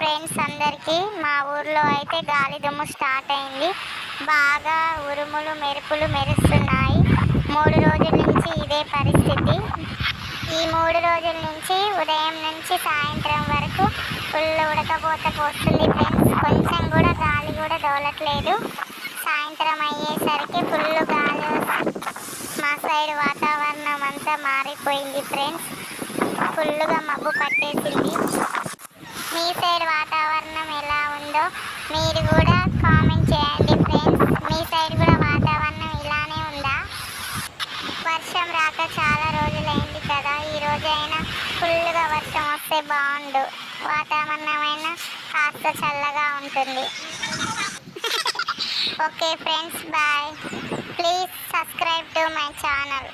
Friends అందరికీ. మా ఊర్లో అయితే గాలి దుమ్ము స్టార్ట్ అయింది. బాగా ఉరుములు మెరుపులు మెరుస్తున్నాయి. 3 రోజుల నుంచి ఇదే పరిస్థితి. ఈ 3 రోజుల నుంచి ఉదయం నుంచి సాయంత్రం వరకు ఫుల్ ఉడకపోత పోస్తుంది ఫ్రెండ్స్. కొంచెం కూడా గాలి కూడా దోలట్లేదు. సాయంత్రం అయ్యేసరికి ఫుల్ గాలి. మా సైడ్ వాతావరణం అంతా మారిపోయింది ఫ్రెండ్స్. ఫుల్గా మబ్బు పట్టేసింది. మీ సైడ్ వాతావరణం ఎలా ఉందో మీరు కూడా కామెంట్ చేయండి ఫ్రెండ్స్. మీ సైడ్ కూడా వాతావరణం ఇలానే ఉందా? వర్షం రాక చాలా రోజులైంది కదా. ఈ రోజైనా ఫుల్గా వర్షం వస్తే బాగుండు. వాతావరణం అయినా కాస్త చల్లగా ఉంటుంది. Okay friends, bye. Please subscribe to my channel.